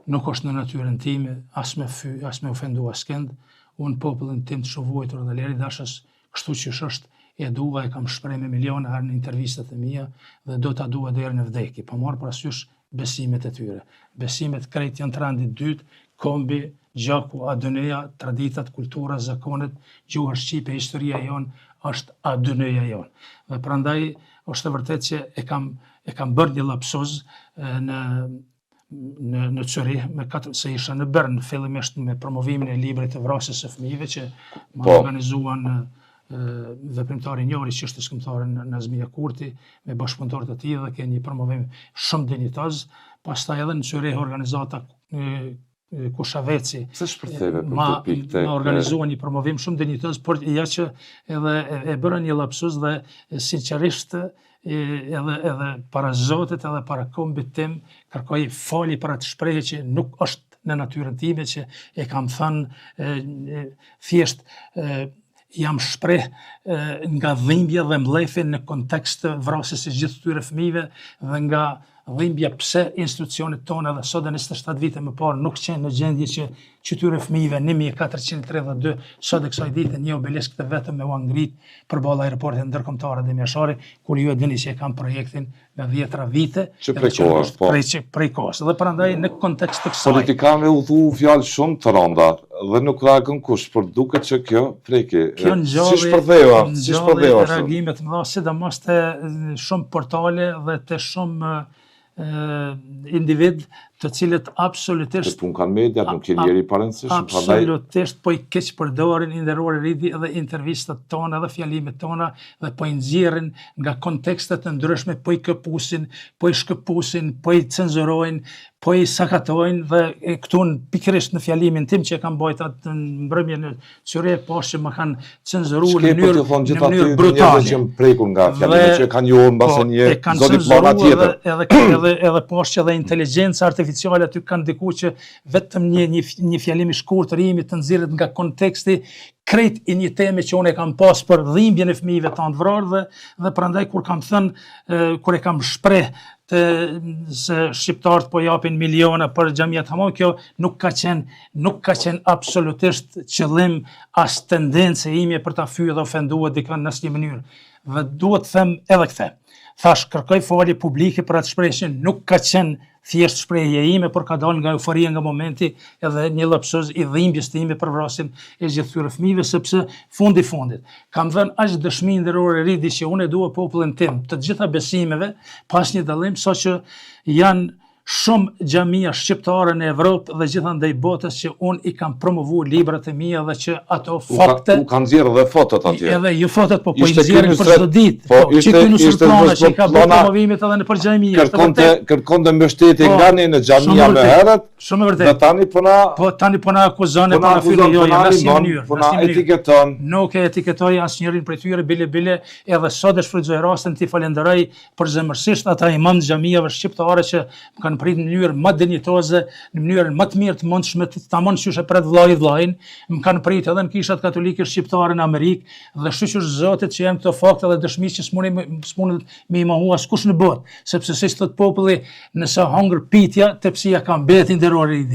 nuk është në natyrën time, as me fy, as me ofendu askënd. Unë popullin tim të shovuajtur dhe leri dashës, kështu që është e dua, e kam shpreh me miliona herë në intervistat e mia dhe do ta dua deri në vdekje. Pa marrë parasysh besimet e tyre. Besimet krejt janë të randit dytë, kombi, gjaku, ADN-ja, traditat, kultura, zakonet, gjuha shqipe, historia jonë është ADN-ja jonë. Dhe prandaj është e vërtet që e kam bërë një lapsus në Zürich, se isha në Bern, fillimisht me promovimin e librit të vrasjes së fëmijëve që më organizuan veprimtari i njohur që është shkrimtari Nazmia Kurti me bashkëpunëtorët e tij dhe ka një promovim shumë dinjitoz. Pastaj edhe në Zürich organizata Kushaveci ma organizuan një promovim shumë dinjitoz, por ja që edhe e bëra një lapsus dhe sinqerisht edhe para Zotit edhe para kombit tim kërkoj falje për atë shprehje që nuk është në natyrën time, që e kam thënë thjesht jam shpreh nga dhimbja dhe mlefi në kontekst të vrasjes së gjithë këtyre fëmijëve dhe nga dhimbja pse institucionet tona dhe sot 27 vite më parë nuk qenë në gjendje që këtyre fëmijëve 1432 sot e kësaj dite një obelisk të vetëm me u ngrit përballë aeroportit ndërkombëtar të Mjashari, kur ju e dini që e kam projektin me 10 vite prej kohës. Dhe prandaj në kontekst të kësaj politikanëve u thu fjalë shumë të rënda dhe nuk reagon kush, por duket që kjo preki. Si shpërdheva reagimet më dha sidomos të shumë portale dhe të shumë individ të cilët absolutisht pun kanë media, nuk kanë njeri parëndësishëm. Absolutisht po i keq përdorin i nderuar ridi edhe intervistat tona edhe fjalimet tona dhe po i nxjerrin nga kontekstet të ndryshme, po i këpusin, po i shkëpusin, po i cenzurojnë, po i sakatojnë dhe këtu pikërisht në fjalimin tim që e kam bajt atë në mbrëmje në Zürich, pash që më kanë cenzuruar në mënyrë brutale. Që më prekur nga fjalimet që kanë johën mbase një zoti plana tjetër. Edhe pash që edhe inteligjenca artificiale aty kanë diku që vetëm një fjalim i shkurtër i imi të nxjerret nga konteksti krejt i një teme që unë e kam pas për dhimbjen e fëmijëve tanë vrarë dhe prandaj kur kam thënë, kur e kam shpreh se shqiptarët po japin miliona për xhamiat hamam, kjo nuk ka qenë absolutisht qëllim as tendencë ime për ta fyer dhe ofenduar dikën në asnjë mënyrë. Dhe duhet të them edhe këtë. Thash kërkoj falje publike për atë shprehje që nuk ka qenë thjesht shprehje ime, por ka dalë nga euforia nga momenti edhe një lapsus i dhimbjes time për vrasjen e gjithë këtyre fëmijëve, sepse fundit kam dhënë aq dëshmi nderore ridi që unë e dua popullin tim të gjitha besimeve pas një dallim, saqë janë shumë xhamia shqiptare në Evropë dhe gjithandaj botës që unë i kam promovuar librat e mia dhe që ato fakte u kanë nxjerrë dhe fotot atje. Edhe ju fotot po i nxjerrin për çdo ditë. Që ky nuk plana që ka bërë promovimet edhe në për xhamia. Kërkonte mbështetje nga ne në xhamia më herët. Shumë vërtet. Dhe tani po na akuzon e po na fyllin jo në asnjë mënyrë. Po na etiketon. Nuk e etiketoj asnjërin prej tyre bile edhe sot e shfrytëzoj rastin ti falenderoj përzemërsisht ata imam xhamiave shqiptare që kanë prit në mënyrë më dinjitoze, në mënyrën më të mirë të mundshme ta mund qyshe pret vllajin, më kanë prit edhe në kishat katolike shqiptare në Amerikë dhe shtyqur Zotit që janë këto fakte dhe dëshmi që s'mundet me i mohu askush në botë, sepse siç thot populli, nëse hongër pitja, tepsia ka mbeti nderuar ridi.